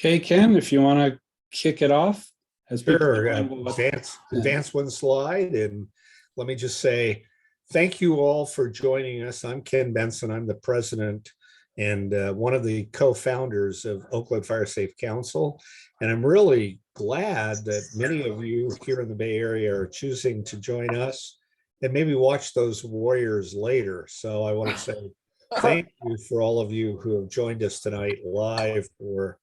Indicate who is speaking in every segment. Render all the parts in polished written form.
Speaker 1: Okay, Ken, if you want to kick it off. As
Speaker 2: Sure. Advance one slide, and let me just say thank you all for joining us. I'm Ken Benson. I'm the president and one of the co-founders of Oakland Firesafe Council. And I'm really glad that many of you here in the Bay Area are choosing to join us and maybe watch those warriors later. So I want to say thank you for all of you who have joined us tonight live for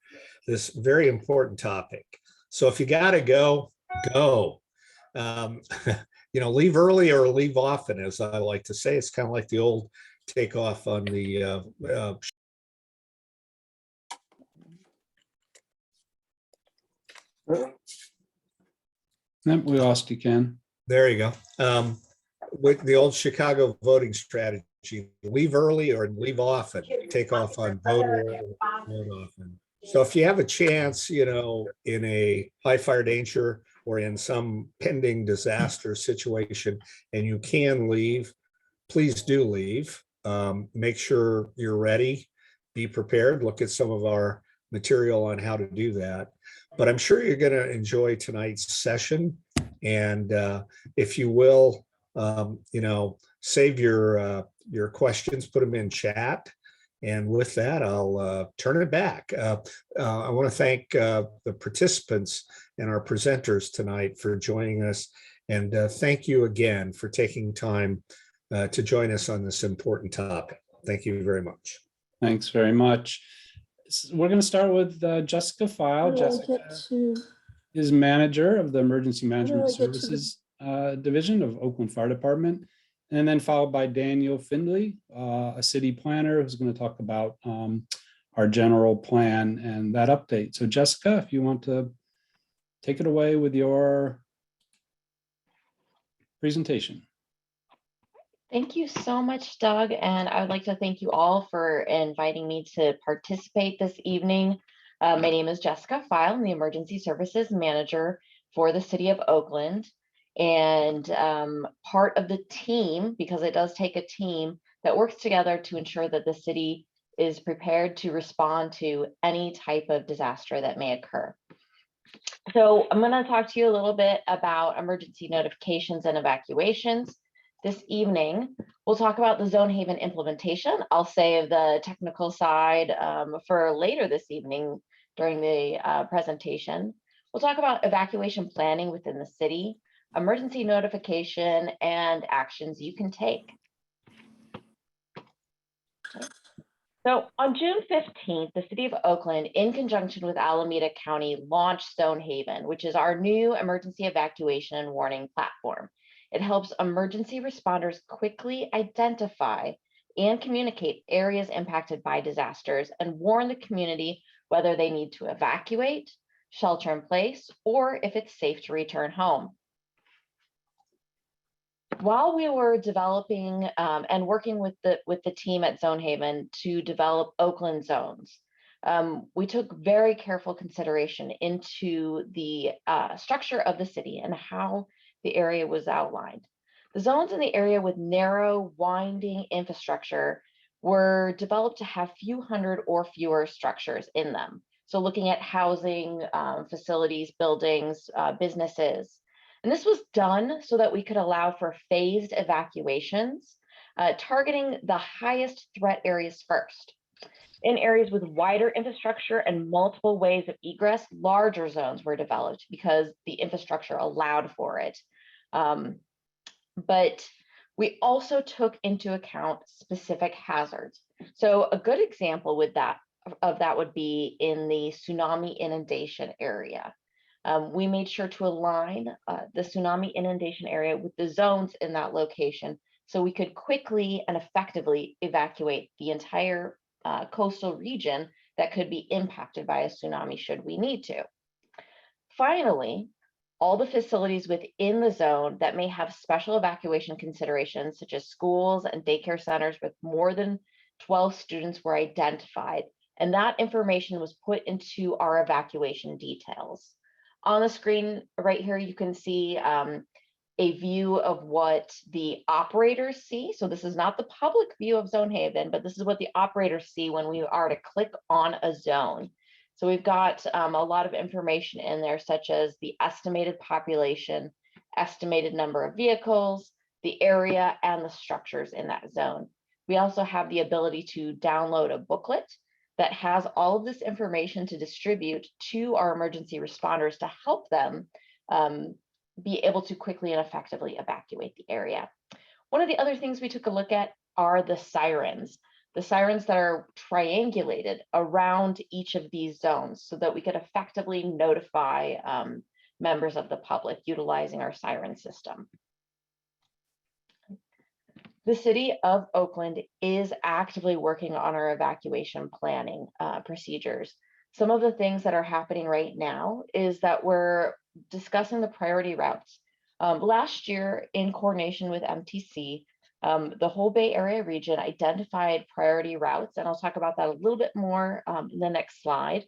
Speaker 2: this very important topic. So if you got to go, go. Leave early or leave often, as I like to say. It's kind of like the old takeoff on the
Speaker 1: Nope, we lost you, Ken.
Speaker 2: There you go. With the old Chicago voting strategy, leave early or leave often. Take off on vote early, vote often. So if you have a chance, in a high fire danger or in some pending disaster situation, and you can leave, please do leave. Make sure you're ready, be prepared, look at some of our material on how to do that. But I'm sure you're going to enjoy tonight's session. And if you will, save your questions, put them in chat. And with that, I'll turn it back. I want to thank the participants and our presenters tonight for joining us. And thank you again for taking time to join us on this important topic. Thank you very much.
Speaker 1: Thanks very much. We're going to start with Jessica Feil. Jessica is manager of the Emergency Management Services Division of Oakland Fire Department. And then followed by Daniel Findley, a city planner who's going to talk about our general plan and that update. So Jessica, if you want to take it away with your presentation.
Speaker 3: Thank you so much, Doug. And I would like to thank you all for inviting me to participate this evening. My name is Jessica Feil. I'm the Emergency Services Manager for the City of Oakland. And part of the team, because it does take a team that works together to ensure that the city is prepared to respond to any type of disaster that may occur. So I'm going to talk to you a little bit about emergency notifications and evacuations. This evening, we'll talk about the Zonehaven implementation. I'll save the technical side for later this evening during the presentation. We'll talk about evacuation planning within the city, emergency notification, and actions you can take. So on June 15th, the City of Oakland, in conjunction with Alameda County, launched Zonehaven, which is our new emergency evacuation and warning platform. It helps emergency responders quickly identify and communicate areas impacted by disasters and warn the community whether they need to evacuate, shelter in place, or if it's safe to return home. While we were developing and working with the team at Zonehaven to develop Oakland zones, we took very careful consideration into the structure of the city and how the area was outlined. The zones in the area with narrow, winding infrastructure were developed to have few hundred or fewer structures in them. So looking at housing, facilities, buildings, businesses. And this was done so that we could allow for phased evacuations, targeting the highest threat areas first. In areas with wider infrastructure and multiple ways of egress, larger zones were developed because the infrastructure allowed for it. But we also took into account specific hazards. So a good example of that would be in the tsunami inundation area. We made sure to align the tsunami inundation area with the zones in that location so we could quickly and effectively evacuate the entire coastal region that could be impacted by a tsunami should we need to. Finally, all the facilities within the zone that may have special evacuation considerations, such as schools and daycare centers with more than 12 students, were identified, and that information was put into our evacuation details. On the screen right here, you can see a view of what the operators see. So this is not the public view of Zonehaven, but this is what the operators see when we are to click on a zone. So we've got a lot of information in there, such as the estimated population, estimated number of vehicles, the area, and the structures in that zone. We also have the ability to download a booklet that has all of this information to distribute to our emergency responders to help them be able to quickly and effectively evacuate the area. One of the other things we took a look at are the sirens that are triangulated around each of these zones so that we could effectively notify members of the public utilizing our siren system. The city of Oakland is actively working on our evacuation planning procedures. Some of the things that are happening right now is that we're discussing the priority routes. Last year, in coordination with MTC, the whole Bay Area region identified priority routes, and I'll talk about that a little bit more in the next slide.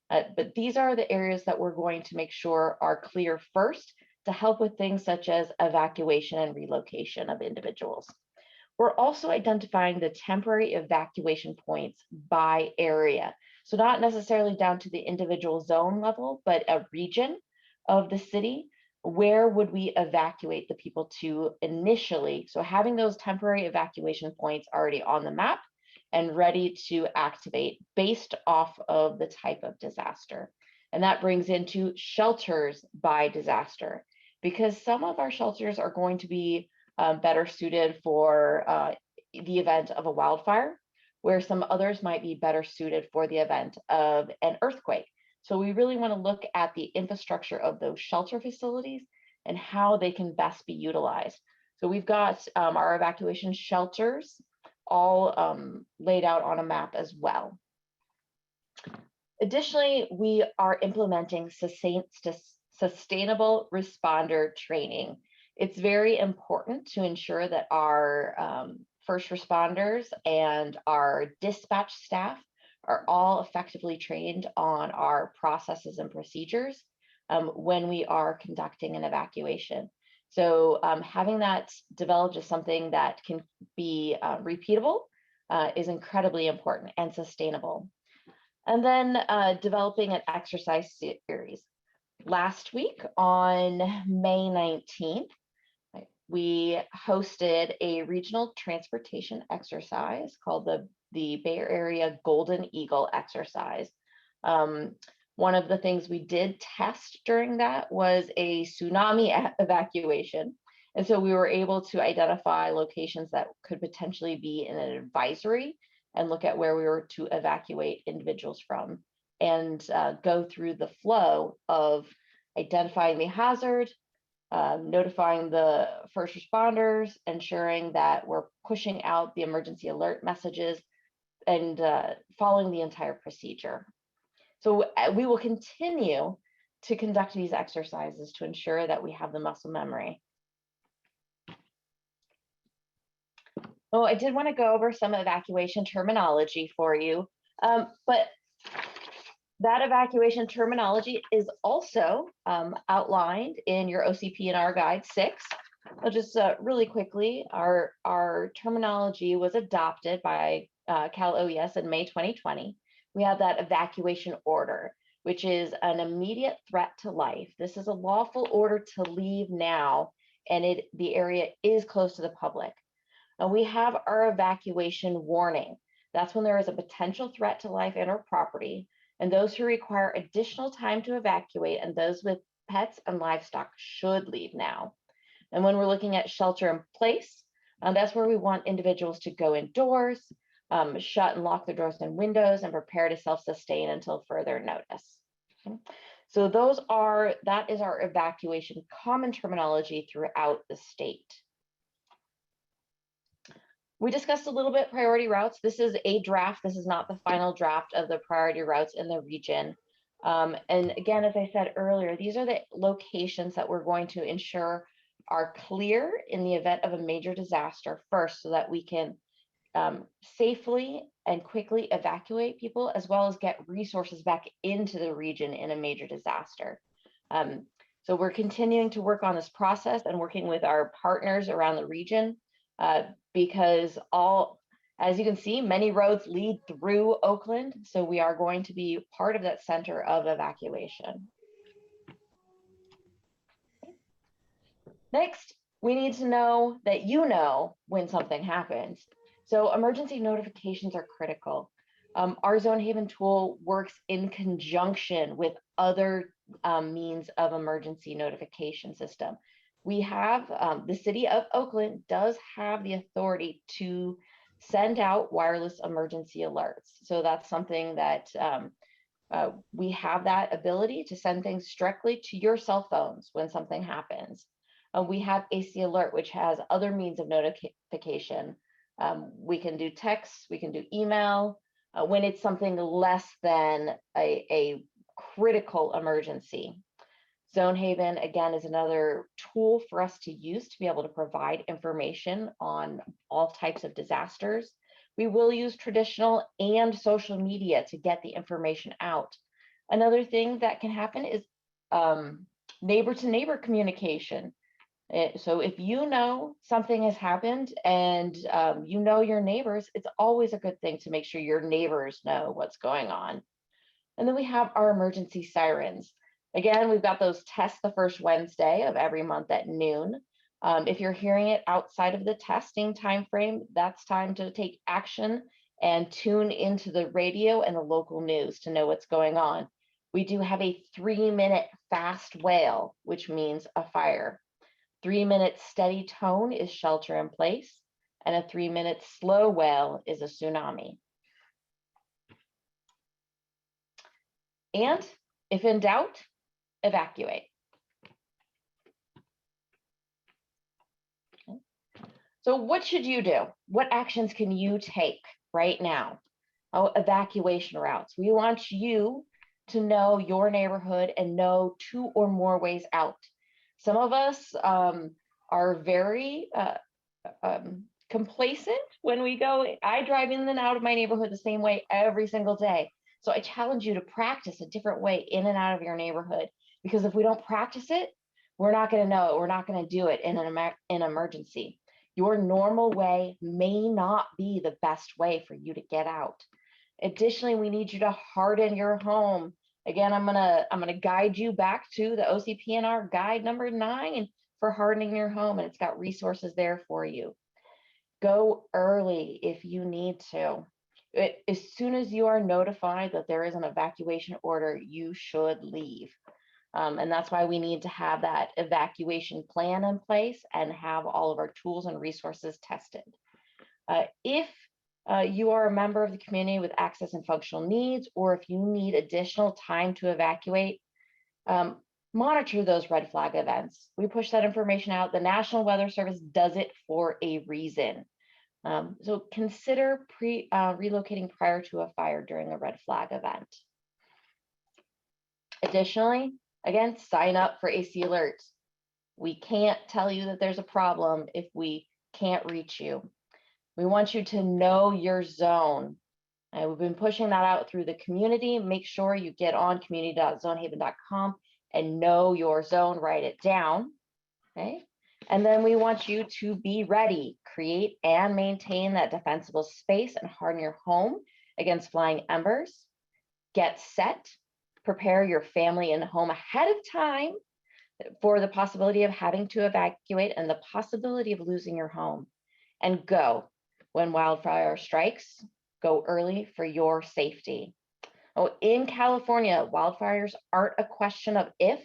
Speaker 3: But these are the areas that we're going to make sure are clear first to help with things such as evacuation and relocation of individuals. We're also identifying the temporary evacuation points by area. So not necessarily down to the individual zone level, but a region of the city. Where would we evacuate the people to initially? So having those temporary evacuation points already on the map and ready to activate based off of the type of disaster. And that brings into shelters by disaster, because some of our shelters are going to be better suited for the event of a wildfire, where some others might be better suited for the event of an earthquake. So we really want to look at the infrastructure of those shelter facilities and how they can best be utilized. So we've got our evacuation shelters all laid out on a map as well. Additionally, we are implementing sustainable responder training. It's very important to ensure that our first responders and our dispatch staff are all effectively trained on our processes and procedures when we are conducting an evacuation. So having that developed as something that can be repeatable is incredibly important and sustainable. And then developing an exercise series. Last week on May 19th, we hosted a regional transportation exercise called the Bay Area Golden Eagle exercise. One of the things we did test during that was a tsunami evacuation. And so we were able to identify locations that could potentially be in an advisory and look at where we were to evacuate individuals from, and go through the flow of identifying the hazard, notifying the first responders, ensuring that we're pushing out the emergency alert messages, and following the entire procedure. So we will continue to conduct these exercises to ensure that we have the muscle memory. Oh, I did want to go over some evacuation terminology for you, but that evacuation terminology is also outlined in your OCP&R Guide 6. I'll just really quickly, our terminology was adopted by Cal OES in May 2020. We have that evacuation order, which is an immediate threat to life. This is a lawful order to leave now, and the area is close to the public. And we have our evacuation warning. That's when there is a potential threat to life and or property, and those who require additional time to evacuate and those with pets and livestock should leave now. And when we're looking at shelter in place, that's where we want individuals to go indoors, shut and lock their doors and windows, and prepare to self-sustain until further notice. Okay. So that is our evacuation common terminology throughout the state. We discussed a little bit priority routes. This is a draft. This is not the final draft of the priority routes in the region. And again, as I said earlier, these are the locations that we're going to ensure are clear in the event of a major disaster first, so that we can safely and quickly evacuate people, as well as get resources back into the region in a major disaster. So we're continuing to work on this process and working with our partners around the region, because As you can see, many roads lead through Oakland, so we are going to be part of that center of evacuation. Next, we need to know that you know when something happens. So emergency notifications are critical. Our Zonehaven tool works in conjunction with other means of emergency notification system. We have, the city of Oakland does have the authority to send out wireless emergency alerts. So that's something that we have that ability to send things directly to your cell phones when something happens. We have AC Alert, which has other means of notification. We can do text, we can do email, when it's something less than a critical emergency. Zonehaven, again, is another tool for us to use to be able to provide information on all types of disasters. We will use traditional and social media to get the information out. Another thing that can happen is neighbor to neighbor communication. So if you know something has happened and you know your neighbors, it's always a good thing to make sure your neighbors know what's going on. And then we have our emergency sirens. Again, we've got those tests the first Wednesday of every month at noon. If you're hearing it outside of the testing timeframe, that's time to take action and tune into the radio and the local news to know what's going on. We do have a 3-minute fast wail, which means a fire. 3-minute steady tone is shelter in place, and a 3-minute slow wail is a tsunami. And if in doubt, evacuate. Okay. So what should you do? What actions can you take right now? Oh, evacuation routes. We want you to know your neighborhood and know 2 or more ways out. Some of us are very complacent when we go. I drive in and out of my neighborhood the same way every single day. So I challenge you to practice a different way in and out of your neighborhood, because if we don't practice it, we're not going to know it. We're not going to do it in an emergency. Your normal way may not be the best way for you to get out. Additionally, we need you to harden your home. Again, I'm gonna guide you back to the OCPNR guide number 9 for hardening your home, and it's got resources there for you. Go early if you need to. As soon as you are notified that there is an evacuation order, you should leave. And that's why we need to have that evacuation plan in place and have all of our tools and resources tested. If you are a member of the community with access and functional needs, or if you need additional time to evacuate, monitor those red flag events. We push that information out. The National Weather Service does it for a reason. So consider relocating prior to a fire during a red flag event. Additionally, again, sign up for AC alerts. We can't tell you that there's a problem if we can't reach you. We want you to know your zone. And we've been pushing that out through the community. Make sure you get on community.zonehaven.com and know your zone, write it down. Okay. And then we want you to be ready, create and maintain that defensible space and harden your home against flying embers. Get set, prepare your family and home ahead of time for the possibility of having to evacuate and the possibility of losing your home. And go. When wildfire strikes, go early for your safety. Oh, in California, wildfires aren't a question of if,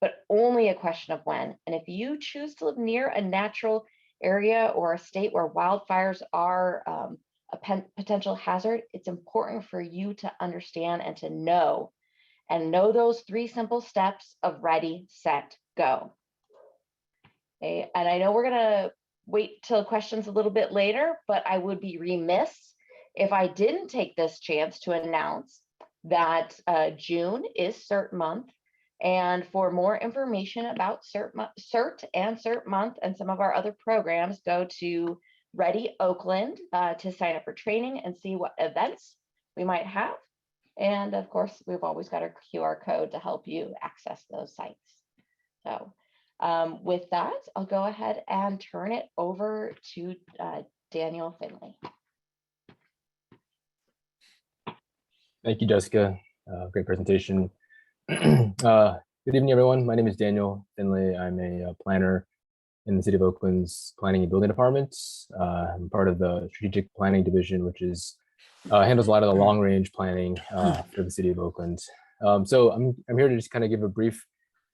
Speaker 3: but only a question of when. And if you choose to live near a natural area or a state where wildfires are a potential hazard, it's important for you to understand and to know those 3 simple steps of ready, set, go. Okay, and I know we're gonna wait till questions a little bit later, but I would be remiss if I didn't take this chance to announce that June is CERT month. And for more information about CERT and CERT month and some of our other programs, go to Ready Oakland to sign up for training and see what events we might have. And of course, we've always got our QR code to help you access those sites. So with that, I'll go ahead and turn it over to Daniel Findley.
Speaker 4: Thank you, Jessica. Great presentation. Good evening, everyone. My name is Daniel Findley. I'm a planner in the City of Oakland's Planning and Building Department. I'm part of the Strategic Planning Division, which is handles a lot of the long-range planning for the City of Oakland. So I'm here to just kind of give a brief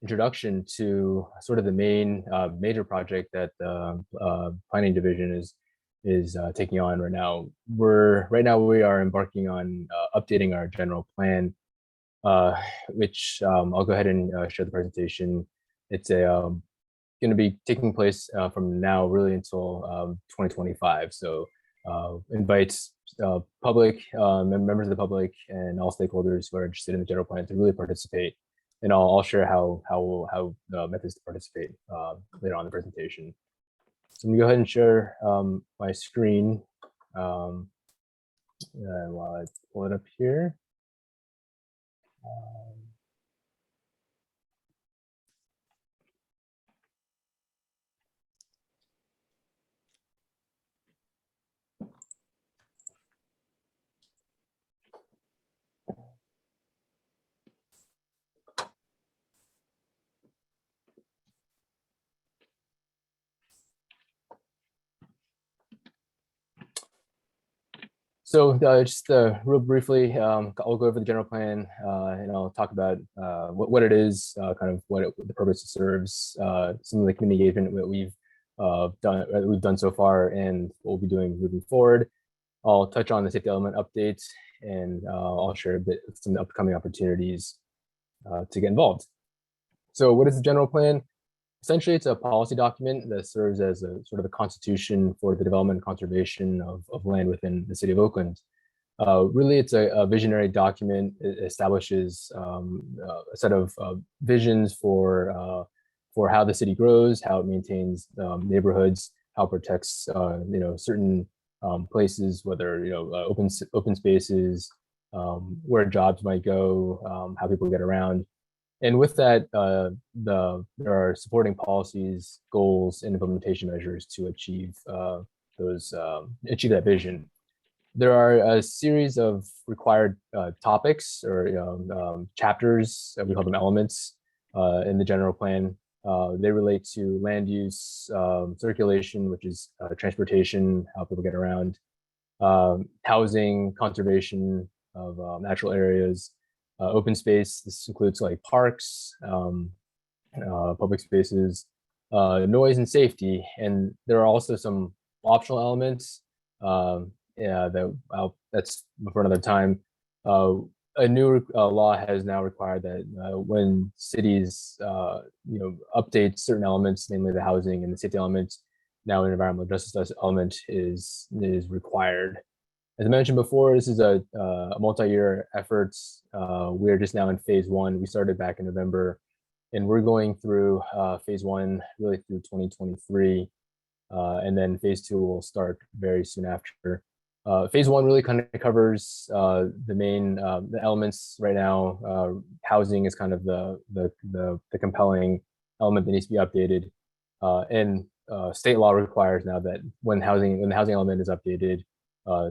Speaker 4: introduction to sort of the main major project that the Planning Division is taking on right now. We are embarking on updating our general plan, which I'll go ahead and share the presentation. It's going to be taking place from now really until 2025. So invites public members of the public and all stakeholders who are interested in the general plan to really participate. And I'll share how methods to participate later on in the presentation. So I'm gonna go ahead and share my screen while I pull it up here. So just real briefly, I'll go over the general plan and I'll talk about what it is, kind of what the purpose it serves, some of the community engagement that we've done so far, and what we'll be doing moving forward. I'll touch on the safety element updates, and I'll share a bit some upcoming opportunities to get involved. So what is the general plan? Essentially, it's a policy document that serves as a sort of a constitution for the development and conservation of land within the City of Oakland. Really, it's a visionary document. It establishes a set of visions for how the city grows, how it maintains neighborhoods, how it protects certain places, whether open spaces, where jobs might go, how people get around. And with that, there are supporting policies, goals, and implementation measures to achieve that vision. There are a series of required topics or chapters, we call them elements, in the general plan. They relate to land use, circulation, which is transportation, how people get around, housing, conservation of natural areas, open space. This includes like parks, public spaces, noise and safety. And there are also some optional elements that's for another time. A new law has now required that when cities update certain elements, namely the housing and the safety elements, now an environmental justice element is required. As I mentioned before, this is a multi-year effort. We're just now in phase one. We started back in November, and we're going through phase one really through 2023, and then phase two will start very soon after. Phase one really kind of covers the main the elements right now. Housing is kind of the compelling element that needs to be updated, and state law requires now that when the housing element is updated,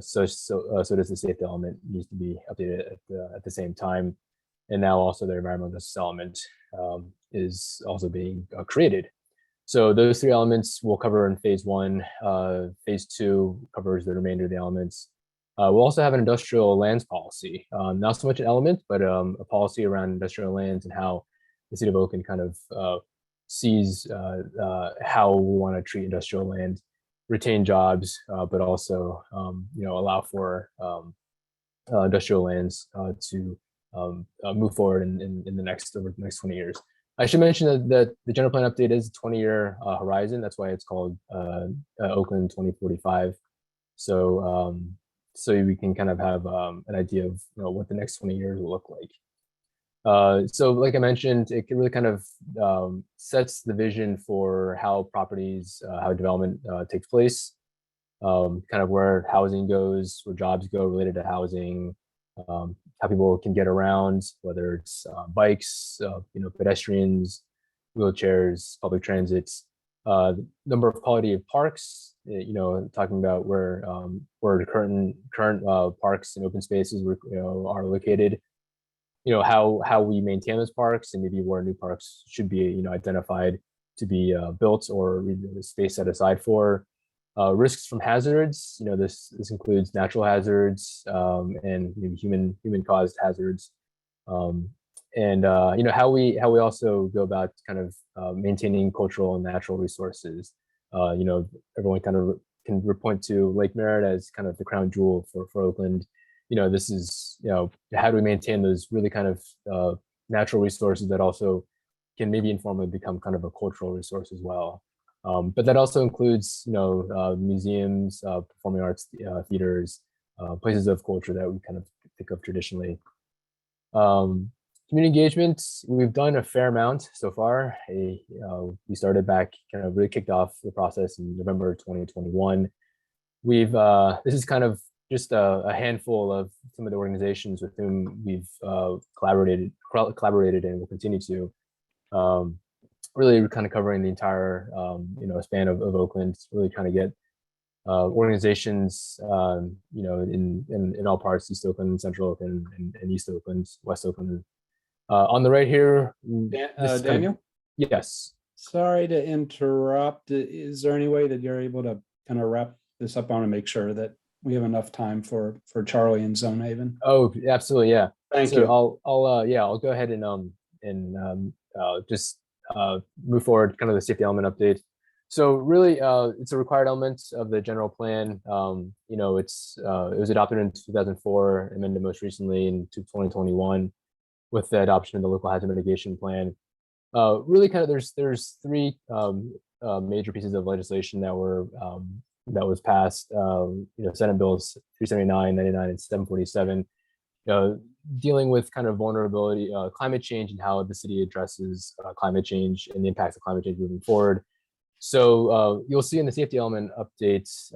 Speaker 4: so does the safety element needs to be updated at the same time. And now also the environmental justice element is also being created. So those three elements we'll cover in phase one. Phase two covers the remainder of the elements. We'll also have an industrial lands policy, not so much an element, but a policy around industrial lands and how the City of Oakland kind of sees how we want to treat industrial land, retain jobs, but also allow for industrial lands to move forward in the next 20 years. I should mention that the general plan update is a 20-year horizon. That's why it's called Oakland 2045. So we can kind of have an idea of what the next 20 years will look like. So like I mentioned, it really kind of sets the vision for how properties, how development takes place, kind of where housing goes, where jobs go related to housing, how people can get around, whether it's bikes, pedestrians, wheelchairs, public transits, number of quality of parks, talking about where the current parks and open spaces are located, how we maintain those parks, and maybe where new parks should be identified to be built or space set aside for. Risks from hazards, this includes natural hazards and maybe human caused hazards, and how we also go about kind of maintaining cultural and natural resources. Everyone kind of can point to Lake Merritt as kind of the crown jewel for Oakland. This is, how do we maintain those really kind of natural resources that also can maybe informally become kind of a cultural resource as well. But that also includes, museums, performing arts, theaters, places of culture that we kind of think of traditionally. Community engagement, we've done a fair amount so far. We started back, kind of really kicked off the process in November 2021. This is kind of just a handful of some of the organizations with whom we've collaborated and will continue to. Really kind of covering the entire span of Oakland, really trying to get organizations in all parts, East Oakland, Central Oakland, and East Oakland, West Oakland. On the right here,
Speaker 1: Daniel?
Speaker 4: Yes.
Speaker 1: Sorry to interrupt. Is there any way that you're able to kind of wrap this up? I want to make sure that we have enough time for Charlie and Zonehaven.
Speaker 4: Oh, absolutely, yeah.
Speaker 1: Thank you.
Speaker 4: I'll go ahead and just move forward, kind of the safety element update. So really, it's a required element of the general plan. It was adopted in 2004, amended most recently in 2021 with the adoption of the local hazard mitigation plan. Really, kind of there's three major pieces of legislation that was passed. Senate bills 379, 99, and 747. Dealing with kind of vulnerability, climate change, and how the city addresses climate change and the impacts of climate change moving forward. So you'll see in the safety element updates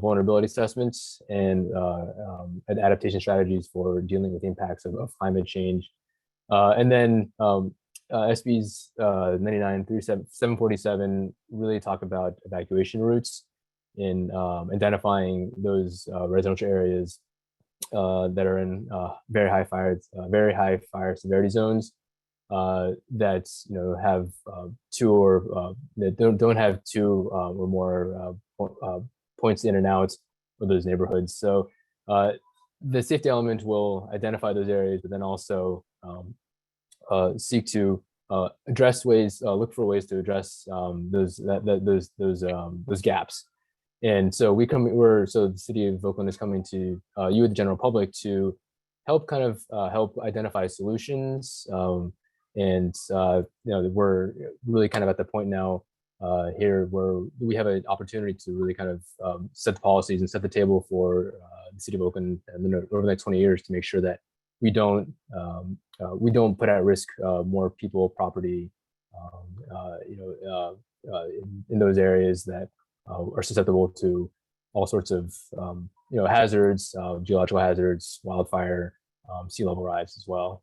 Speaker 4: vulnerability assessments and adaptation strategies for dealing with the impacts of climate change. And then SBs 99 through 747 really talk about evacuation routes in identifying those residential areas that are in very high fire severity zones that have two or that don't have two or more points in and out of those neighborhoods. So the safety element will identify those areas, but then also seek to look for ways to address those gaps. And so the city of Oakland is coming to you, the general public, to help kind of help identify solutions. We're really kind of at the point now here where we have an opportunity to really kind of set the policies and set the table for the city of Oakland over the next 20 years to make sure that we don't put at risk more people, property, in those areas that are susceptible to all sorts of hazards, geological hazards, wildfire, sea level rise as well.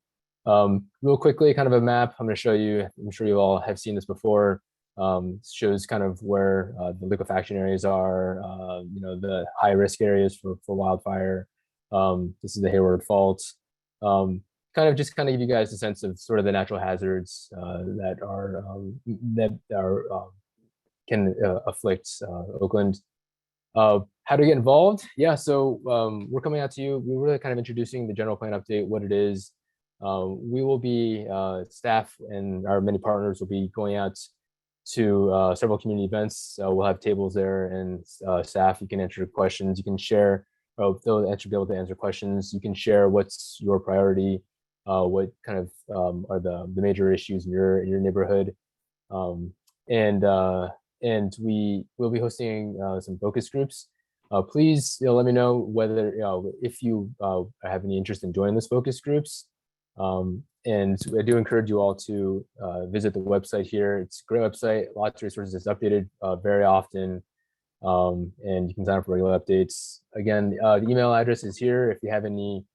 Speaker 4: Real quickly, kind of a map I'm going to show you. I'm sure you all have seen this before. Shows kind of where the liquefaction areas are, the high risk areas for wildfire. This is the Hayward Fault. Kind of give you guys a sense of sort of the natural hazards that can afflict Oakland. How to get involved? Yeah, so we're coming out to you. We're really kind of introducing the general plan update, what it is. We will be, staff and our many partners will be going out to several community events. We'll have tables there, and staff, you can answer questions. You can share, they'll be able to answer questions. You can share what's your priority, what kind of are the major issues in your neighborhood. And we will be hosting some focus groups. Please let me know whether if you have any interest in joining those focus groups. And I do encourage you all to visit the website here. It's a great website, lots of resources. It's updated very often, and you can sign up for regular updates. Again, the email address is here. If you have any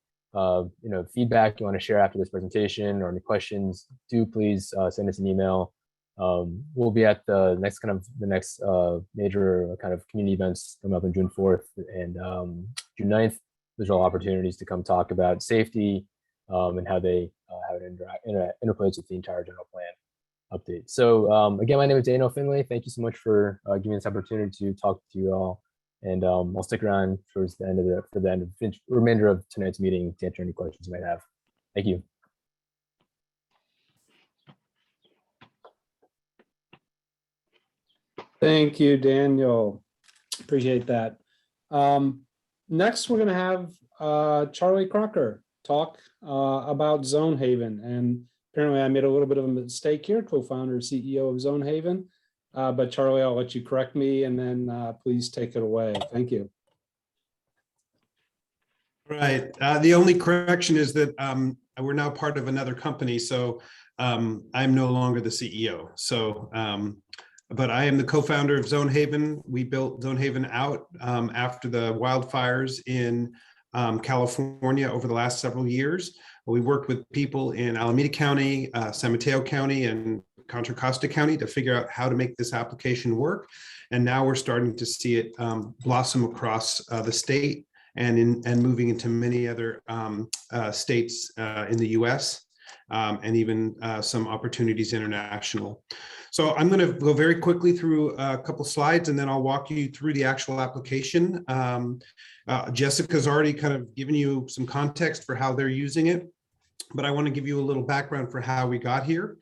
Speaker 4: feedback you want to share after this presentation or any questions, do please send us an email. We'll be at the next major kind of community events coming up on June 4th and June 9th. There's all opportunities to come talk about safety and how it interplays with the entire general plan update. So again, my name is Daniel Findley. Thank you so much for giving me this opportunity to talk to you all. And I'll stick around towards the end of the remainder of tonight's meeting to answer any questions you might have. Thank you.
Speaker 1: Thank you, Daniel. Appreciate that. Next, we're going to have Charlie Crocker talk about Zonehaven. And apparently I made a little bit of a mistake here, co-founder and CEO of Zonehaven. But Charlie, I'll let you correct me and then please take it away. Thank you.
Speaker 5: Right. The only correction is that we're now part of another company. So I'm no longer the CEO. So, but I am the co-founder of Zonehaven. We built Zonehaven out after the wildfires in California over the last several years. We worked with people in Alameda County, San Mateo County, and Contra Costa County to figure out how to make this application work. And now we're starting to see it blossom across the state and moving into many other states in the US and even some opportunities international. So I'm going to go very quickly through a couple slides and then I'll walk you through the actual application. Jessica's already kind of given you some context for how they're using it, but I want to give you a little background for how we got here.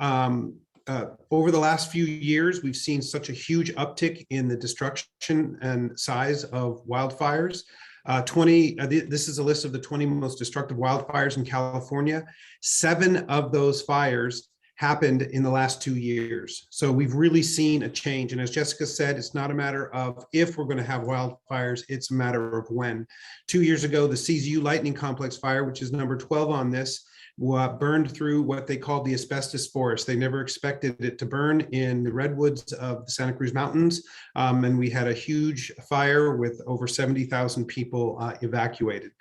Speaker 5: Over the last few years, we've seen such a huge uptick in the destruction and size of wildfires. This is a list of the 20 most destructive wildfires in California. 7 of those fires happened in the last 2 years. So we've really seen a change. And as Jessica said, it's not a matter of if we're going to have wildfires, it's a matter of when. 2 years ago, the CZU Lightning Complex fire, which is number 12 on this, burned through what they called the asbestos forest. They never expected it to burn in the redwoods of the Santa Cruz Mountains. And we had a huge fire with over 70,000 people evacuated.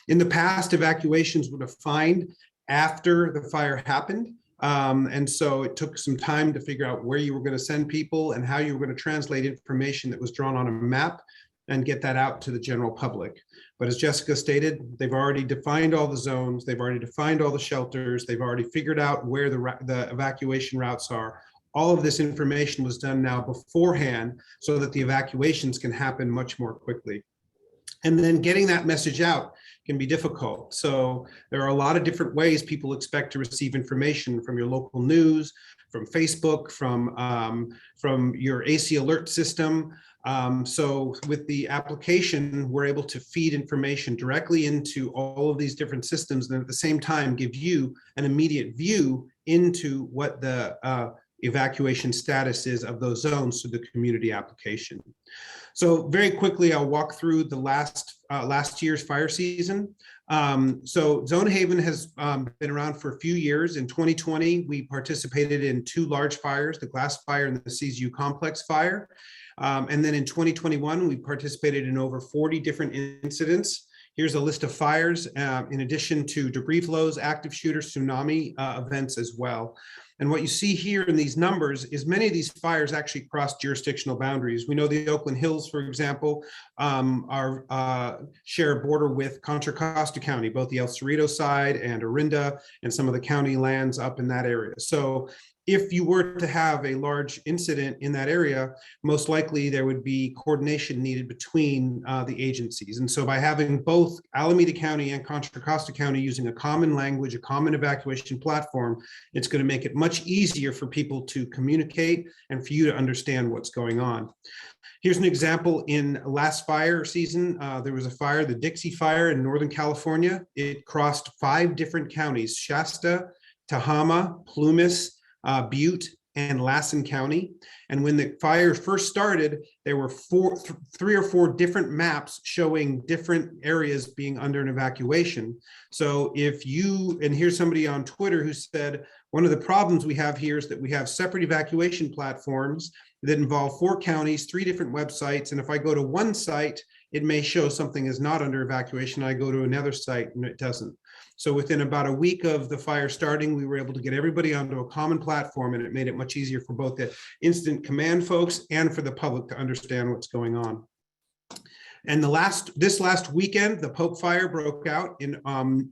Speaker 5: In the past, evacuations would have defined after the fire happened. And so it took some time to figure out where you were going to send people and how you were going to translate information that was drawn on a map and get that out to the general public. But as Jessica stated, they've already defined all the zones, they've already defined all the shelters, they've already figured out where the evacuation routes are. All of this information was done now beforehand so that the evacuations can happen much more quickly. And then getting that message out can be difficult. So there are a lot of different ways people expect to receive information from your local news, from Facebook, from your AC alert system. So with the application, we're able to feed information directly into all of these different systems and at the same time give you an immediate view into what the evacuation status is of those zones through the community application. So very quickly, I'll walk through the last year's fire season. So Zonehaven has been around for a few years. In 2020, we participated in 2 large fires, the Glass Fire and the CZU Complex Fire. And then in 2021, we participated in over 40 different incidents. Here's a list of fires, in addition to debris flows, active shooter, tsunami events as well. And what you see here in these numbers is many of these fires actually cross jurisdictional boundaries. We know the Oakland Hills, for example, share a border with Contra Costa County, both the El Cerrito side and Orinda and some of the county lands up in that area. So if you were to have a large incident in that area, most likely there would be coordination needed between the agencies. And so by having both Alameda County and Contra Costa County using a common language, a common evacuation platform, it's going to make it much easier for people to communicate and for you to understand what's going on. Here's an example in last fire season. There was a fire, the Dixie Fire in Northern California. It crossed 5 different counties, Shasta, Tehama, Plumas, Butte, and Lassen County. And when the fire first started, there were 3 or 4 different maps showing different areas being under an evacuation. So if you, and here's somebody on Twitter who said, one of the problems we have here is that we have separate evacuation platforms that involve 4 counties, 3 different websites. And if I go to one site, it may show something is not under evacuation. I go to another site and it doesn't. So within about a week of the fire starting, we were able to get everybody onto a common platform, and it made it much easier for both the incident command folks and for the public to understand what's going on. And this last weekend, the Pope Fire broke out in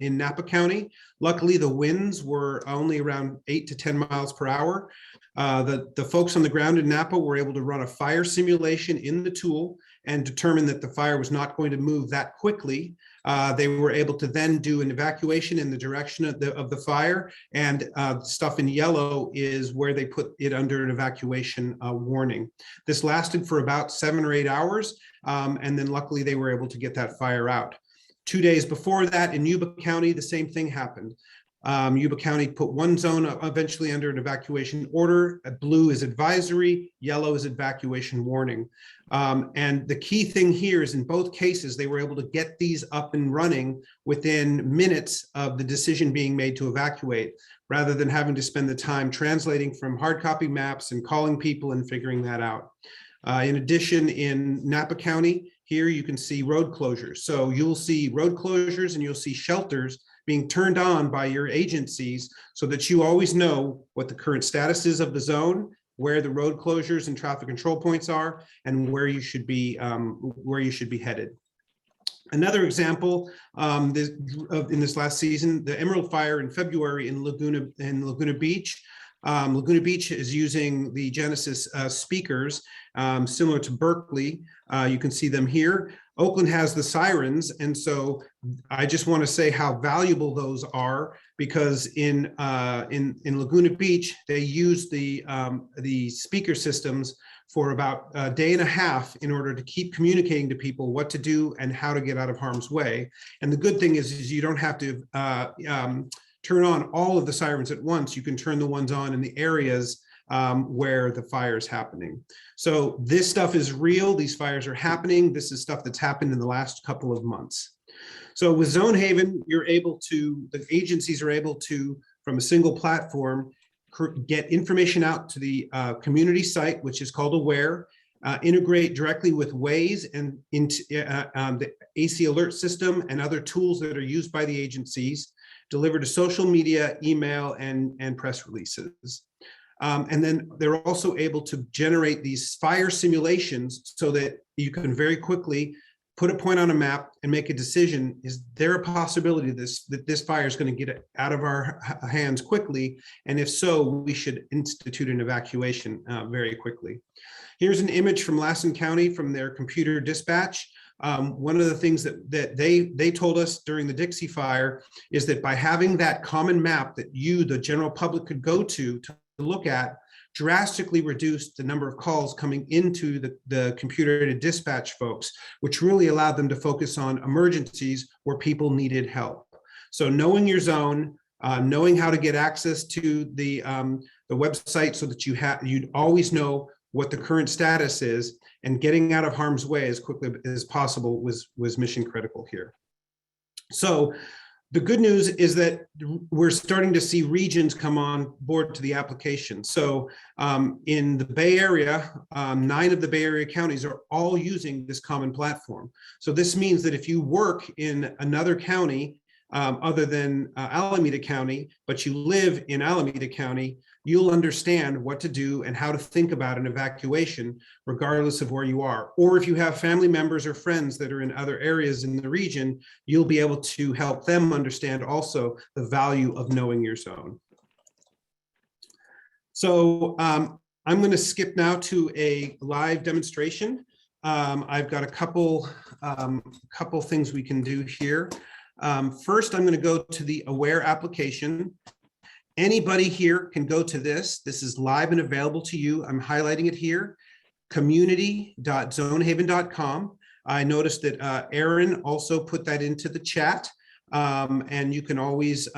Speaker 5: Napa County. Luckily, the winds were only around 8 to 10 miles per hour. The folks on the ground in Napa were able to run a fire simulation in the tool and determine that the fire was not going to move that quickly. They were able to then do an evacuation in the direction of the fire, and stuff in yellow is where they put it under an evacuation warning. This lasted for about 7 or 8 hours, and then luckily they were able to get that fire out. 2 days before that in Yuba County, the same thing happened. Yuba County put one zone eventually under an evacuation order. Blue is advisory, yellow is evacuation warning. And the key thing here is in both cases, they were able to get these up and running within minutes of the decision being made to evacuate, rather than having to spend the time translating from hard copy maps and calling people and figuring that out. In addition, in Napa County, here you can see road closures. So you'll see road closures and you'll see shelters being turned on by your agencies so that you always know what the current status is of the zone, where the road closures and traffic control points are, and where you should be headed. Another example in this last season, the Emerald Fire in February in Laguna Beach. Laguna Beach is using the Genasys speakers, similar to Berkeley. You can see them here. Oakland has the Sirens, and so I just want to say how valuable those are, because in Laguna Beach they use the speaker systems for about a day and a half in order to keep communicating to people what to do and how to get out of harm's way. And the good thing is you don't have to turn on all of the sirens at once. You can turn the ones on in the areas where the fire is happening. So this stuff is real. These fires are happening. This is stuff that's happened in the last couple of months. So with Zonehaven, the agencies are able to, from a single platform, get information out to the community site, which is called Aware, integrate directly with Waze and into the AC alert system and other tools that are used by the agencies, deliver to social media, email, and press releases. And then they're also able to generate these fire simulations so that you can very quickly put a point on a map and make a decision. Is there a possibility that this fire is going to get out of our hands quickly? And if so, we should institute an evacuation very quickly. Here's an image from Lassen County from their computer dispatch. One of the things that they told us during the Dixie Fire is that by having that common map that the general public, could go to look at, drastically reduced the number of calls coming into the computer to dispatch folks, which really allowed them to focus on emergencies where people needed help. So knowing your zone, knowing how to get access to the website so that you'd always know what the current status is, and getting out of harm's way as quickly as possible was mission critical here. So the good news is that we're starting to see regions come on board to the application. So in the Bay Area, 9 of the Bay Area counties are all using this common platform. So this means that if you work in another county other than Alameda County, but you live in Alameda County, you'll understand what to do and how to think about an evacuation, regardless of where you are. Or if you have family members or friends that are in other areas in the region, you'll be able to help them understand also the value of knowing your zone. So I'm going to skip now to a live demonstration. I've got a couple things we can do here. First, I'm going to go to the Aware application. Anybody here can go to this. This is live and available to you. I'm highlighting it here, community.zonehaven.com. I noticed that Aaron also put that into the chat, and you can always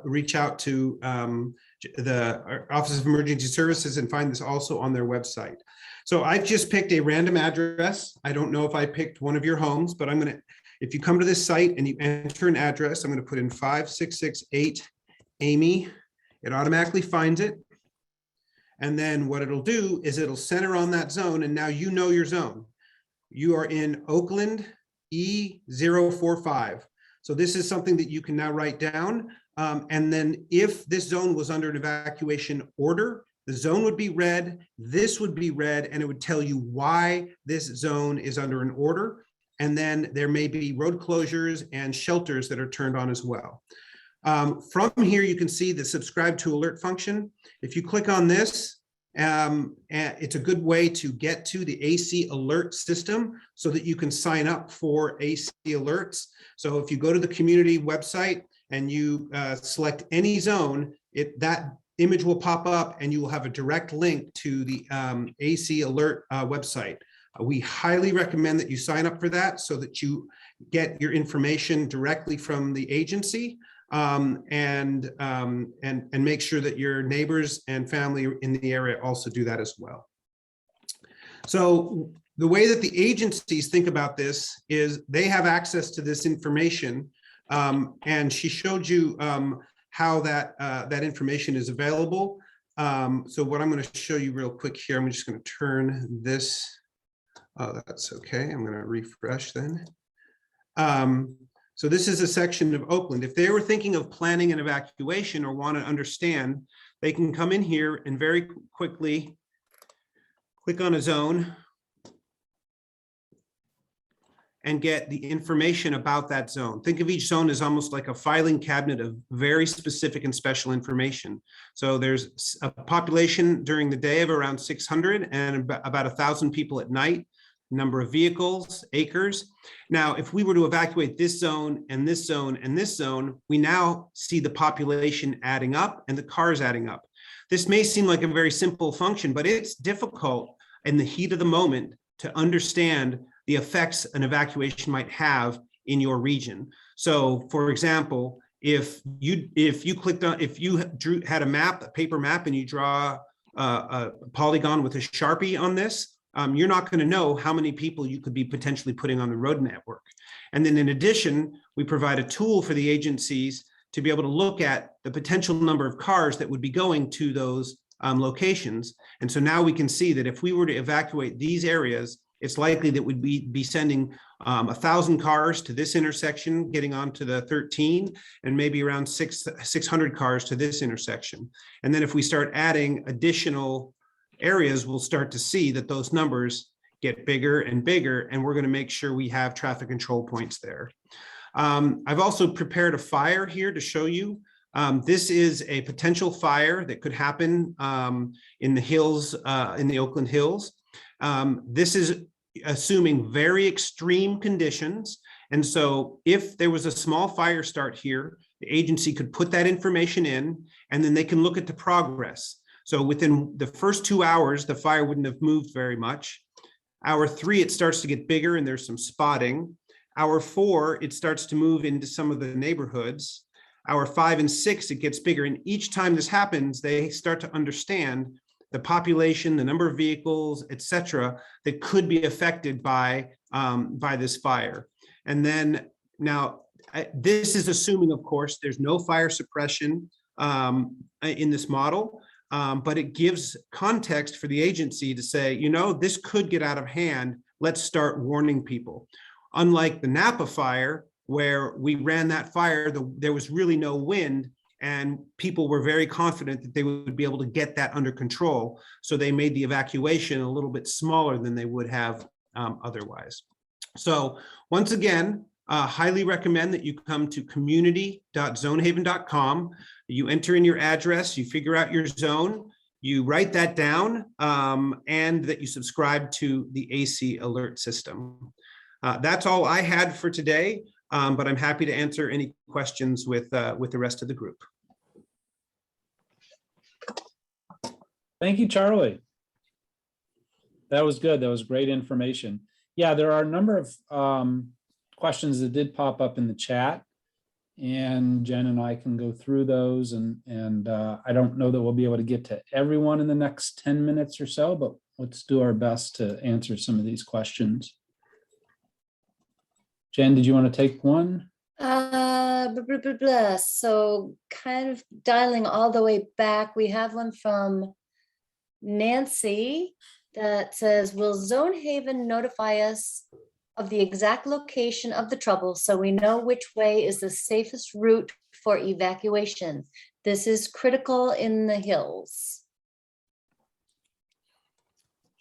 Speaker 5: reach out to the Office of Emergency Services and find this also on their website. So I've just picked a random address. I don't know if I picked one of your homes, but I'm going to, if you come to this site and you enter an address, I'm going to put in 5668 Amy, it automatically finds it. And then what it'll do is it'll center on that zone. And now you know your zone. You are in Oakland E045. So this is something that you can now write down. And then if this zone was under an evacuation order, the zone would be red, this would be red, and it would tell you why this zone is under an order. And then there may be road closures and shelters that are turned on as well. From here, you can see the subscribe to alert function. If you click on this, it's a good way to get to the AC alert system so that you can sign up for AC alerts. So if you go to the community website and you select any zone, that image will pop up and you will have a direct link to the AC alert website. We highly recommend that you sign up for that so that you get your information directly from the agency. And make sure that your neighbors and family in the area also do that as well. So the way that the agencies think about this is they have access to this information, and she showed you how that information is available. So what I'm going to show you real quick here, I'm just going to turn this. Oh, that's okay. I'm going to refresh then. So this is a section of Oakland. If they were thinking of planning an evacuation or want to understand, they can come in here and very quickly click on a zone and get the information about that zone. Think of each zone as almost like a filing cabinet of very specific and special information. So there's a population during the day of around 600 and about 1,000 people at night. Number of vehicles, acres. Now, if we were to evacuate this zone and this zone and this zone, we now see the population adding up and the cars adding up. This may seem like a very simple function, but it's difficult in the heat of the moment to understand the effects an evacuation might have in your region. So, for example, if you had a map, a paper map, and you draw a polygon with a Sharpie on this, you're not going to know how many people you could be potentially putting on the road network. And then in addition, we provide a tool for the agencies to be able to look at the potential number of cars that would be going to those locations. And so now we can see that if we were to evacuate these areas, it's likely that we'd be sending 1,000 cars to this intersection, getting onto the 13, and maybe around 600 cars to this intersection. And then if we start adding additional areas, we'll start to see that those numbers get bigger and bigger, and we're going to make sure we have traffic control points there. I've also prepared a fire here to show you. This is a potential fire that could happen in the hills, in the Oakland Hills. This is assuming very extreme conditions. And so if there was a small fire start here, the agency could put that information in, and then they can look at the progress. So within the first 2 hours, the fire wouldn't have moved very much. Hour 3, it starts to get bigger and there's some spotting. Hour 4, it starts to move into some of the neighborhoods. Hour 5 and 6, it gets bigger. And each time this happens, they start to understand the population, the number of vehicles, et cetera, that could be affected by this fire. And then now, this is assuming, of course, there's no fire suppression in this model. But it gives context for the agency to say, you know, this could get out of hand. Let's start warning people. Unlike the Napa fire, where we ran that fire, there was really no wind, and people were very confident that they would be able to get that under control. So they made the evacuation a little bit smaller than they would have otherwise. So once again, highly recommend that you come to community.zonehaven.com. You enter in your address, you figure out your zone, you write that down, and that you subscribe to the AC alert system. That's all I had for today, but I'm happy to answer any questions with the rest of the group.
Speaker 1: Thank you, Charlie. That was good. That was great information. Yeah, there are a number of questions that did pop up in the chat, and Jen and I can go through those, and I don't know that we'll be able to get to everyone in the next 10 minutes or so, but let's do our best to answer some of these questions. Jen, did you want to take one?
Speaker 6: So kind of dialing all the way back, we have one from Nancy that says, will Zonehaven notify us of the exact location of the trouble so we know which way is the safest route for evacuation. This is critical in the hills.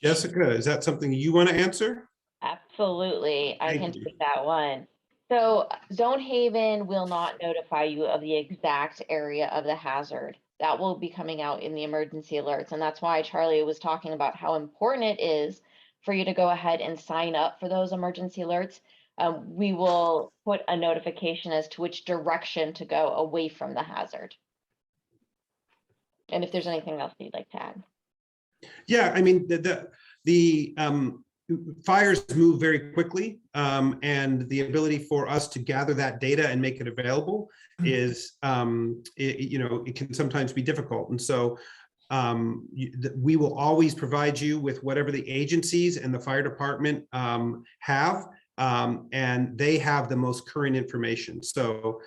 Speaker 5: Jessica, is that something you want to answer?
Speaker 3: Absolutely, I
Speaker 5: Thank
Speaker 3: can
Speaker 5: you.
Speaker 3: take that one. So Zonehaven will not notify you of the exact area of the hazard. That will be coming out in the emergency alerts. And that's why Charlie was talking about how important it is for you to go ahead and sign up for those emergency alerts. We will put a notification as to which direction to go away from the hazard. And if there's anything else you'd like to add.
Speaker 5: Yeah, I mean, the fires move very quickly, and the ability for us to gather that data and make it available is, it can sometimes be difficult. And so we will always provide you with whatever the agencies and the fire department have, and they have the most current information. So,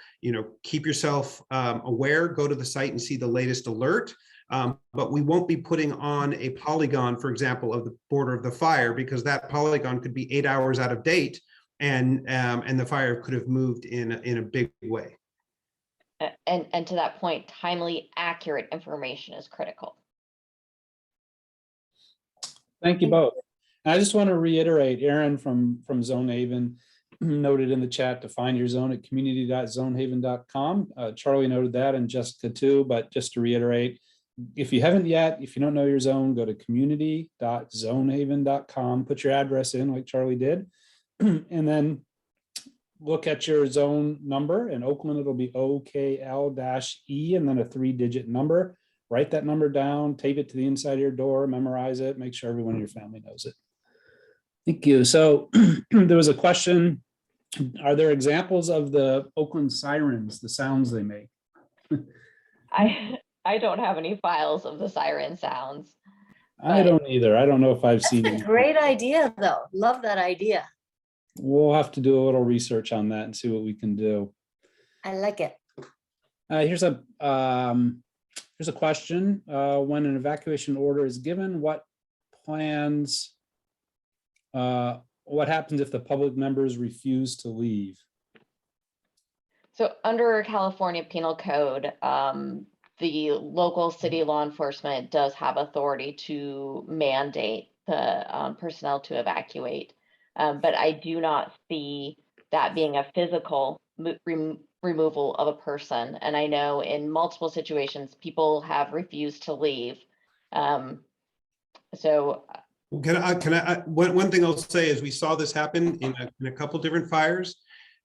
Speaker 5: keep yourself aware, go to the site and see the latest alert. But we won't be putting on a polygon, for example, of the border of the fire, because that polygon could be 8 hours out of date, and the fire could have moved in a big way.
Speaker 3: And to that point, timely, accurate information is critical.
Speaker 1: Thank you both. And I just want to reiterate, Aaron from Zonehaven noted in the chat to find your zone at community.zonehaven.com. Charlie noted that, and Jessica too, but just to reiterate, if you haven't yet, if you don't know your zone, go to community.zonehaven.com, put your address in like Charlie did, and then look at your zone number. In Oakland, it'll be OKL-E and then a 3-digit number. Write that number down, tape it to the inside of your door, memorize it, make sure everyone in your family knows it. Thank you. So there was a question, are there examples of the Oakland Sirens, the sounds they make?
Speaker 3: I don't have any files of the siren sounds.
Speaker 1: I don't either. I don't know if I've
Speaker 6: That's
Speaker 1: seen
Speaker 6: a
Speaker 1: it.
Speaker 6: great idea, though. Love that idea.
Speaker 1: We'll have to do a little research on that and see what we can do.
Speaker 6: I like it.
Speaker 1: Here's a question. When an evacuation order is given, what happens if the public members refuse to leave?
Speaker 3: So under California Penal Code, the local city law enforcement does have authority to mandate the personnel to evacuate. But I do not see that being a physical removal of a person. And I know in multiple situations, people have refused to leave. So
Speaker 5: One thing I'll say is we saw this happen in a couple different fires.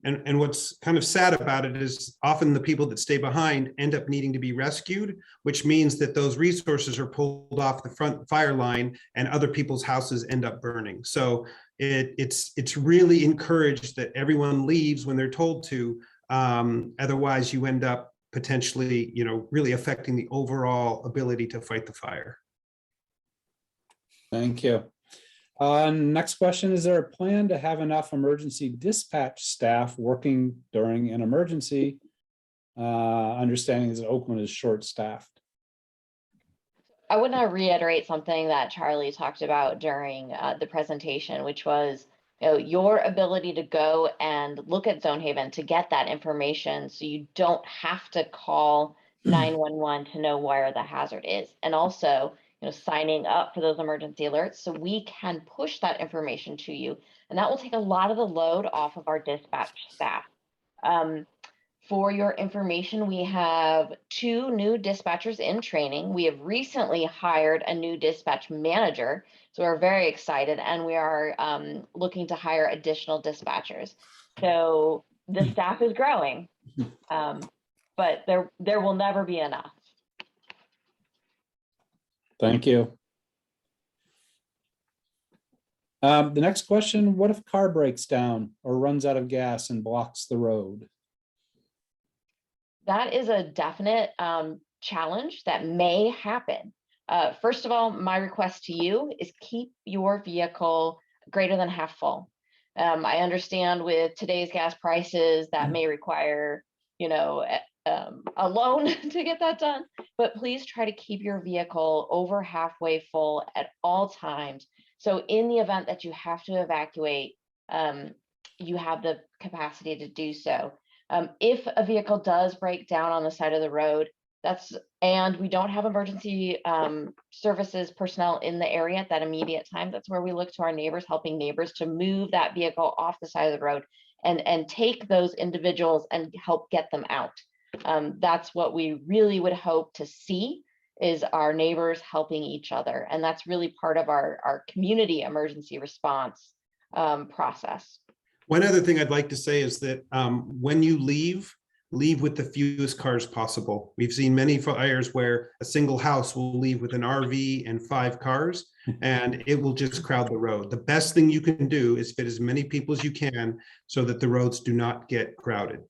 Speaker 5: And what's kind of sad about it is often the people that stay behind end up needing to be rescued, which means that those resources are pulled off the front fire line and other people's houses end up burning. So it's really encouraged that everyone leaves when they're told to. Otherwise, you end up potentially, really affecting the overall ability to fight the fire.
Speaker 1: Thank you. Next question, is there a plan to have enough emergency dispatch staff working during an emergency? Understanding is that Oakland is short-staffed.
Speaker 3: I want to reiterate something that Charlie talked about during the presentation, which was your ability to go and look at Zonehaven to get that information so you don't have to call 911 to know where the hazard is. And also, signing up for those emergency alerts so we can push that information to you. And that will take a lot of the load off of our dispatch staff. For your information, we have 2 new dispatchers in training. We have recently hired a new dispatch manager. So we're very excited, and we are looking to hire additional dispatchers. So the staff is growing, but there will never be enough.
Speaker 1: Thank you. The next question, what if a car breaks down or runs out of gas and blocks the road?
Speaker 3: That is a definite challenge that may happen. First of all, my request to you is keep your vehicle greater than half full. I understand with today's gas prices that may require, a loan to get that done, but please try to keep your vehicle over halfway full at all times. So in the event that you have to evacuate, you have the capacity to do so. If a vehicle does break down on the side of the road, and we don't have emergency services personnel in the area at that immediate time, that's where we look to our neighbors, helping neighbors to move that vehicle off the side of the road and take those individuals and help get them out. That's what we really would hope to see, is our neighbors helping each other. And that's really part of our community emergency response process.
Speaker 5: One other thing I'd like to say is that when you leave with the fewest cars possible. We've seen many fires where a single house will leave with an RV and 5 cars, and it will just crowd the road. The best thing you can do is fit as many people as you can so that the roads do not get crowded.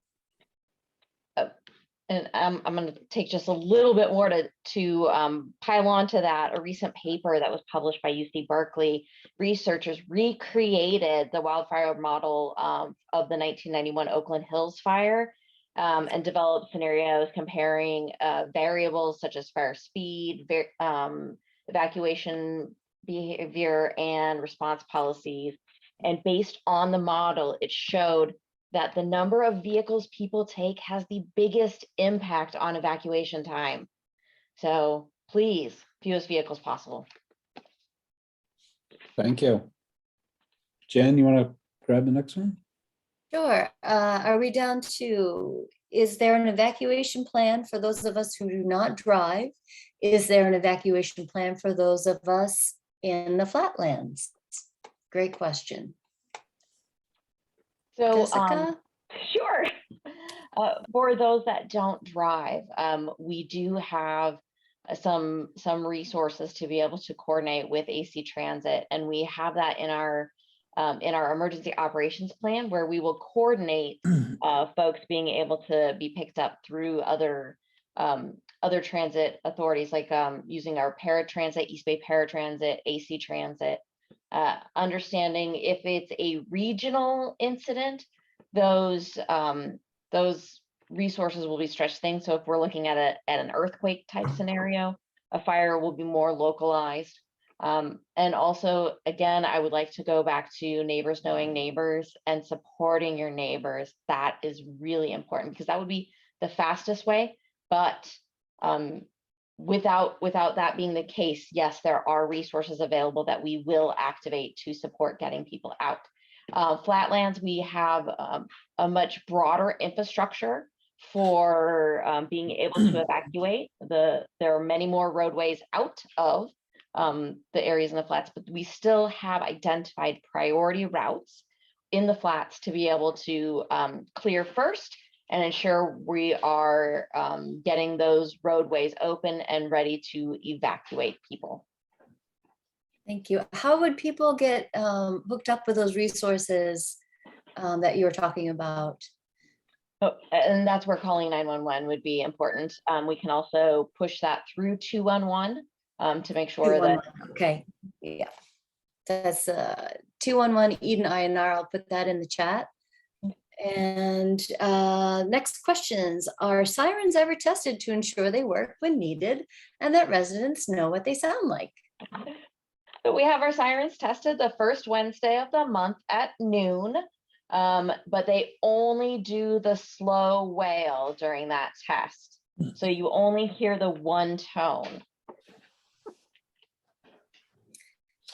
Speaker 3: And I'm going to take just a little bit more to pile on to that. A recent paper that was published by UC Berkeley, researchers recreated the wildfire model of the 1991 Oakland Hills fire, and developed scenarios comparing variables such as fire speed, evacuation behavior, and response policies. And based on the model, it showed that the number of vehicles people take has the biggest impact on evacuation time. So please, fewest vehicles possible.
Speaker 1: Thank you. Jen, you want to grab the next one?
Speaker 6: Sure. Are we down to, is there an evacuation plan for those of us who do not drive? Is there an evacuation plan for those of us in the flatlands? Great question.
Speaker 3: So,
Speaker 6: Jessica?
Speaker 3: sure. For those that don't drive, we do have some resources to be able to coordinate with AC Transit, and we have that in our emergency operations plan, where we will coordinate folks being able to be picked up through other transit authorities, like using our paratransit, East Bay Paratransit, AC Transit. Understanding if it's a regional incident, those resources will be stretched thin. So if we're looking at an earthquake type scenario, a fire will be more localized. And also, again, I would like to go back to neighbors knowing neighbors and supporting your neighbors. That is really important, because that would be the fastest way. But without that being the case, yes, there are resources available that we will activate to support getting people out. Flatlands, we have a much broader infrastructure for being able to evacuate. There are many more roadways out of the areas in the flats, but we still have identified priority routes in the flats to be able to clear first and ensure we are getting those roadways open and ready to evacuate people.
Speaker 6: Thank you. How would people get hooked up with those resources that you were talking about?
Speaker 3: Oh, and that's where calling 911 would be important. We can also push that through 211 to make sure that.
Speaker 6: Okay, yeah. That's 211 Eden INR. I'll put that in the chat. And next questions. Are sirens ever tested to ensure they work when needed and that residents know what they sound like?
Speaker 3: So we have our sirens tested the first Wednesday of the month at noon, but they only do the slow wail during that test. So you only hear the one tone.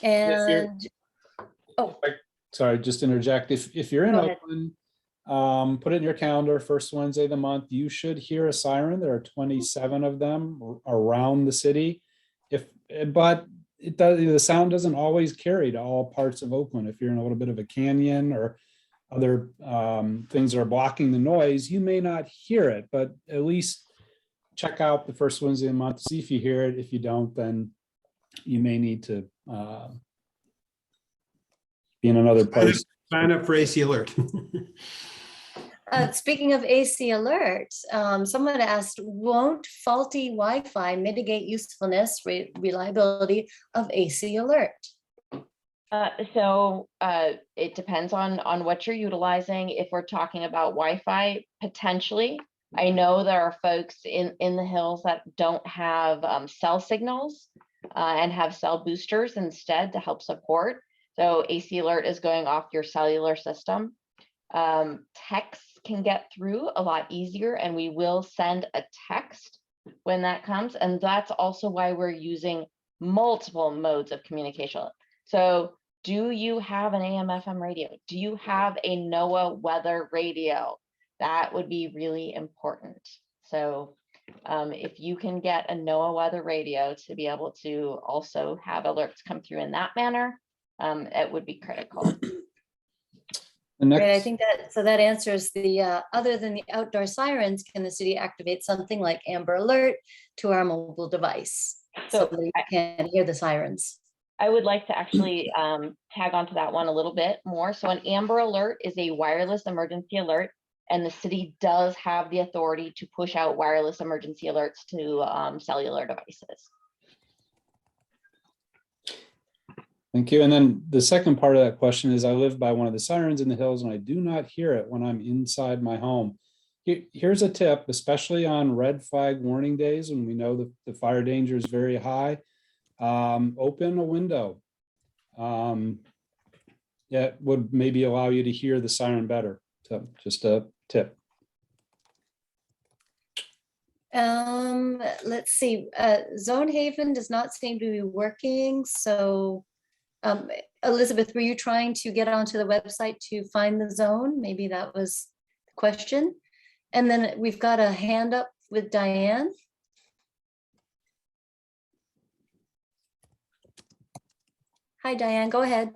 Speaker 6: And
Speaker 1: Sorry, just interject. If you're in
Speaker 6: Go ahead.
Speaker 1: Oakland, put it in your calendar, first Wednesday of the month, you should hear a siren. There are 27 of them around the city. But the sound doesn't always carry to all parts of Oakland. If you're in a little bit of a canyon or other things that are blocking the noise, you may not hear it, but at least check out the first Wednesday of the month, see if you hear it. If you don't, then you may need to be in another place.
Speaker 5: Sign up for AC Alert.
Speaker 6: speaking of AC Alert, someone asked, won't faulty Wi-Fi mitigate usefulness, reliability of AC Alert?
Speaker 3: So it depends on what you're utilizing. If we're talking about Wi-Fi, potentially. I know there are folks in the hills that don't have cell signals and have cell boosters instead to help support. So AC alert is going off your cellular system. Texts can get through a lot easier, and we will send a text when that comes. And that's also why we're using multiple modes of communication. So do you have an AM/FM radio? Do you have a NOAA weather radio? That would be really important. So if you can get a NOAA weather radio to be able to also have alerts come through in that manner, it would be critical.
Speaker 6: Great, I think that answers the, other than the outdoor sirens, can the city activate something like Amber Alert to our mobile device so that you can hear the sirens?
Speaker 3: I would like to actually tag onto that one a little bit more. So an Amber Alert is a wireless emergency alert, and the city does have the authority to push out wireless emergency alerts to cellular devices.
Speaker 1: Thank you. And then the second part of that question is, I live by one of the sirens in the hills and I do not hear it when I'm inside my home. Here's a tip, especially on red flag warning days when we know that the fire danger is very high. Open a window. It would maybe allow you to hear the siren better. So just a tip.
Speaker 6: Let's see, Zonehaven does not seem to be working. So Elizabeth, were you trying to get onto the website to find the zone? Maybe that was the question. And then we've got a hand up with Diane. Hi, Diane, go ahead.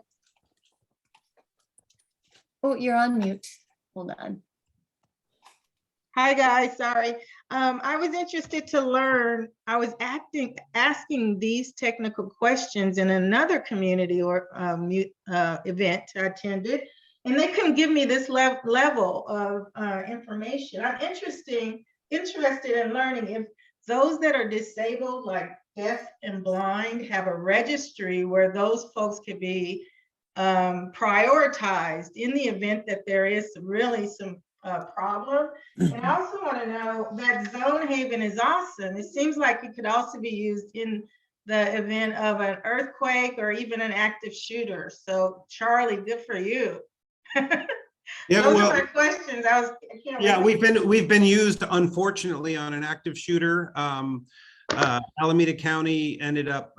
Speaker 6: Oh, you're on mute. Hold on.
Speaker 7: Hi, guys. Sorry. I was interested to learn. I was asking these technical questions in another community or event I attended, and they couldn't give me this level of information. I'm interested in learning if those that are disabled, like deaf and blind, have a registry where those folks could be prioritized in the event that there is really some problem. And I also want to know that Zonehaven is awesome. It seems like it could also be used in the event of an earthquake or even an active shooter. So Charlie, good for you.
Speaker 5: Yeah,
Speaker 7: those
Speaker 5: well,
Speaker 7: are my questions.
Speaker 5: Yeah, we've been used, unfortunately, on an active shooter. Alameda County ended up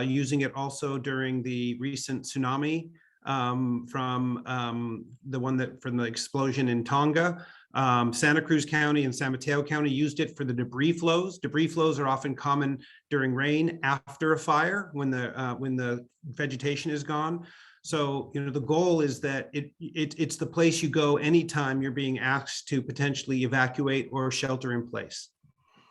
Speaker 5: using it also during the recent tsunami from the explosion in Tonga. Santa Cruz County and San Mateo County used it for the debris flows. Debris flows are often common during rain after a fire when the vegetation is gone. So, you know, the goal is that it's the place you go anytime you're being asked to potentially evacuate or shelter in place.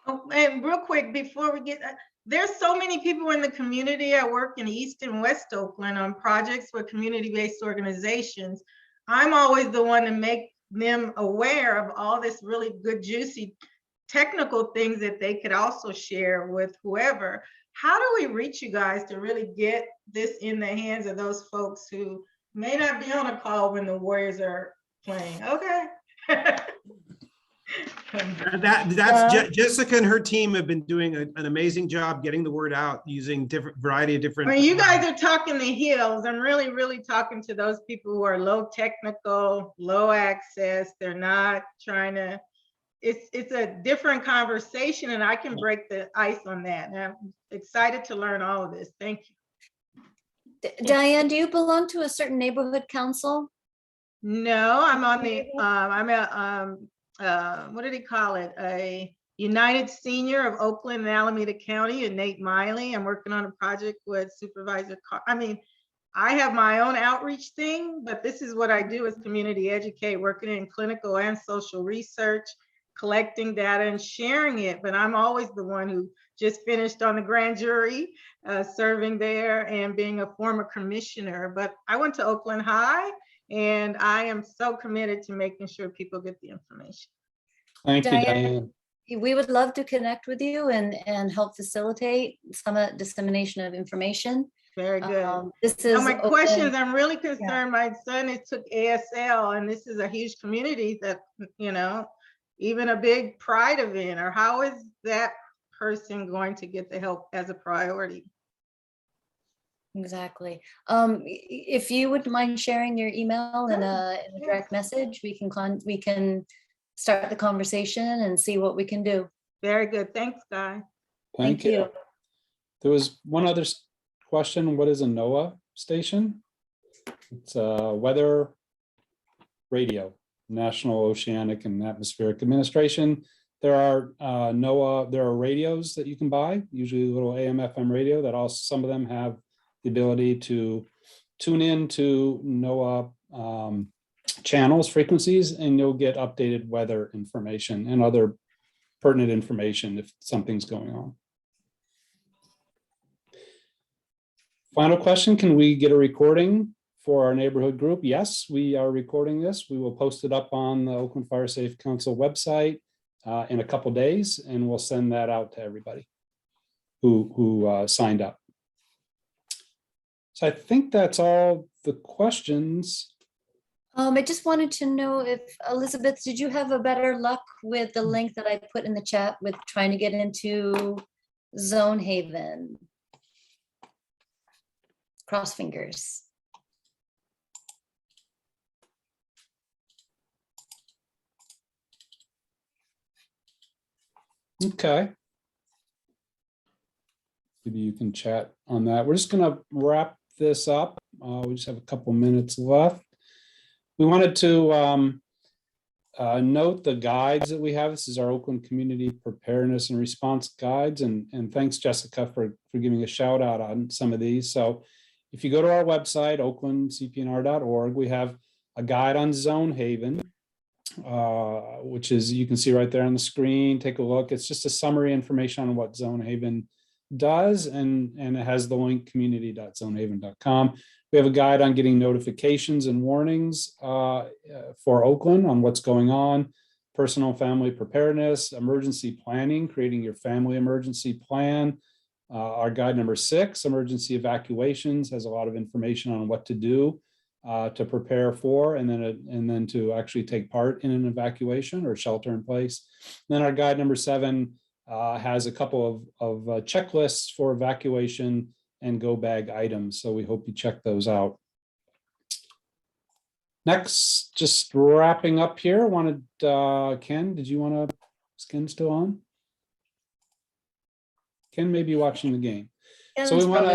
Speaker 7: Oh, and real quick, before we get, there's so many people in the community. I work in East and West Oakland on projects with community-based organizations. I'm always the one to make them aware of all this really good, juicy technical things that they could also share with whoever. How do we reach you guys to really get this in the hands of those folks who may not be on a call when the Warriors are playing? Okay.
Speaker 5: Jessica and her team have been doing an amazing job getting the word out using variety of different.
Speaker 7: When you guys are talking the hills, I'm really talking to those people who are low technical, low access. They're not trying to. It's a different conversation, and I can break the ice on that. And I'm excited to learn all of this. Thank you.
Speaker 6: Diane, do you belong to a certain neighborhood council?
Speaker 7: No, I'm on the. I'm a. What did he call it? A United Senior of Oakland and Alameda County, and Nate Miley. I'm working on a project with Supervisor. I have my own outreach thing, but this is what I do as community educate, working in clinical and social research, collecting data and sharing it. But I'm always the one who just finished on the grand jury, serving there and being a former commissioner. But I went to Oakland High, and I am so committed to making sure people get the information.
Speaker 1: Thank you, Diane.
Speaker 6: We would love to connect with you and help facilitate some dissemination of information.
Speaker 7: Very good.
Speaker 6: This is
Speaker 7: my
Speaker 6: open.
Speaker 7: questions. I'm really concerned. Yeah. My son took ASL, and this is a huge community that, you know, even a big pride event, or how is that person going to get the help as a priority?
Speaker 6: Exactly. If you wouldn't mind sharing your email in a direct message, we can start the conversation and see what we can do.
Speaker 7: Very good. Thanks, Guy.
Speaker 1: Thank you. There was one other question. What is a NOAA station? It's a weather radio, National Oceanic and Atmospheric Administration. There are NOAA, there are radios that you can buy, usually a little AM, FM radio that also, some of them have the ability to tune in to NOAA channels, frequencies, and you'll get updated weather information and other pertinent information if something's going on. Final question, can we get a recording for our neighborhood group? Yes, we are recording this. We will post it up on the Oakland Firesafe Council website in a couple days, and we'll send that out to everybody who signed up. So I think that's all the questions.
Speaker 6: I just wanted to know if, Elizabeth, did you have a better luck with the link that I put in the chat with trying to get into Zonehaven? Cross fingers.
Speaker 1: Okay. Maybe you can chat on that. We're just going to wrap this up. We just have a couple minutes left. We wanted to note the guides that we have. This is our Oakland Community Preparedness and Response Guides. And thanks, Jessica, for giving a shout out on some of these. So if you go to our website, oaklandcpnr.org, we have a guide on Zonehaven, which is, you can see right there on the screen. Take a look. It's just a summary information on what Zonehaven does, and it has the link community.zonehaven.com. We have a guide on getting notifications and warnings for Oakland on what's going on, personal and family preparedness, emergency planning, creating your family emergency plan. Our guide number 6, emergency evacuations, has a lot of information on what to do to prepare for, and then to actually take part in an evacuation or shelter in place. And then our guide number 7 has a couple of checklists for evacuation and go bag items. So we hope you check those out. Next, just wrapping up here, wanted Ken, did you want to, is Ken still on? Ken may be watching the game.
Speaker 6: Ken's
Speaker 1: so we want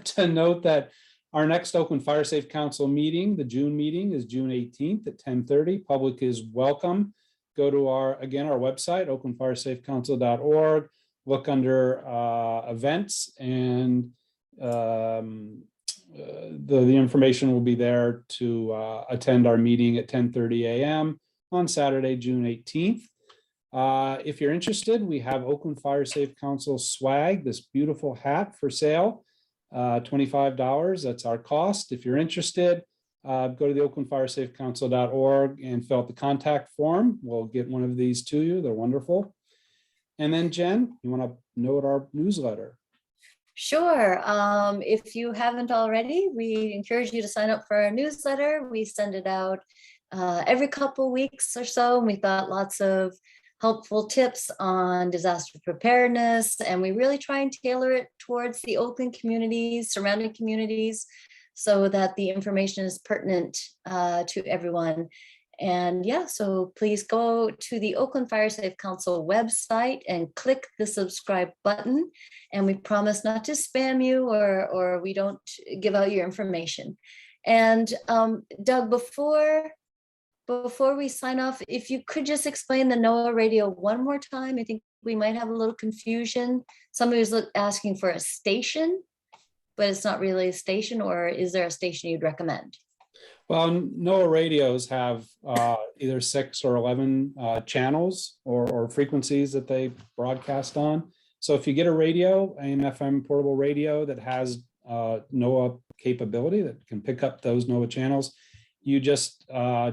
Speaker 1: to note that our next Oakland Firesafe Council meeting, the June meeting, is June 18th at 10:30. Public is welcome. Go to our website, oaklandfiresafecouncil.org, look under events, and the information will be there to attend our meeting at 10:30 a.m. on Saturday, June 18th. If you're interested, we have Oakland Firesafe Council swag, this beautiful hat for sale, $25. That's our cost. If you're interested, go to the oaklandfiresafecouncil.org and fill out the contact form. We'll get one of these to you. They're wonderful. And then Jen, you want to note our newsletter?
Speaker 6: Sure. If you haven't already, we encourage you to sign up for our newsletter. We send it out every couple weeks or so, and we've got lots of helpful tips on disaster preparedness, and we really try and tailor it towards the Oakland communities, surrounding communities, so that the information is pertinent to everyone. And yeah, so please go to the Oakland Firesafe Council website and click the subscribe button. And we promise not to spam you, or we don't give out your information. And Doug, before we sign off, if you could just explain the NOAA radio one more time. I think we might have a little confusion. Somebody was asking for a station, but it's not really a station, or is there a station you'd recommend?
Speaker 1: Well, NOAA radios have either 6 or 11 channels or frequencies that they broadcast on. So if you get a radio, an FM portable radio that has NOAA capability that can pick up those NOAA channels, you just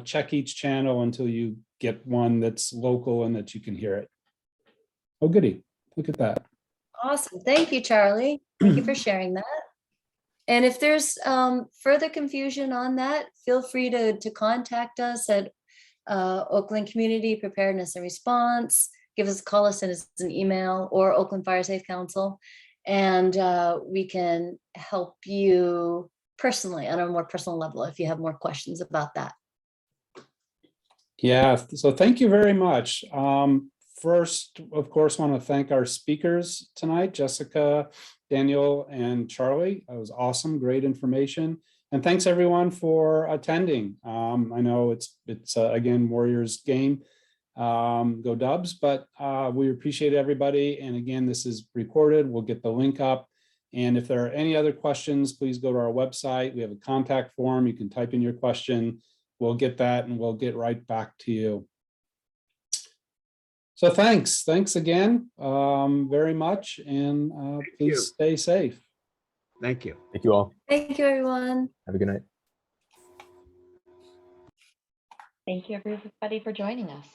Speaker 1: check each channel until you get one that's local and that you can hear it. Oh, goody. Look at that.
Speaker 6: Awesome. Thank you, Charlie. Thank you for sharing that. And if there's further confusion on that, feel free to contact us at Oakland Community Preparedness and Response. Give us a call, send us an email, or Oakland Firesafe Council. and we can help you personally on a more personal level if you have more questions about that.
Speaker 1: Yeah, so thank you very much. First, of course, want to thank our speakers tonight, Jessica, Daniel, and Charlie. That was awesome, great information. And thanks everyone for attending. I know it's again, Warriors game, go Dubs, but we appreciate everybody. And again, this is recorded. We'll get the link up. And if there are any other questions, please go to our website. We have a contact form. You can type in your question. We'll get that and we'll get right back to you. So thanks again very much, and please stay safe.
Speaker 2: Thank you.
Speaker 4: Thank you all.
Speaker 6: Thank you, everyone.
Speaker 4: Have a good night.
Speaker 3: Thank you, everybody, for joining us.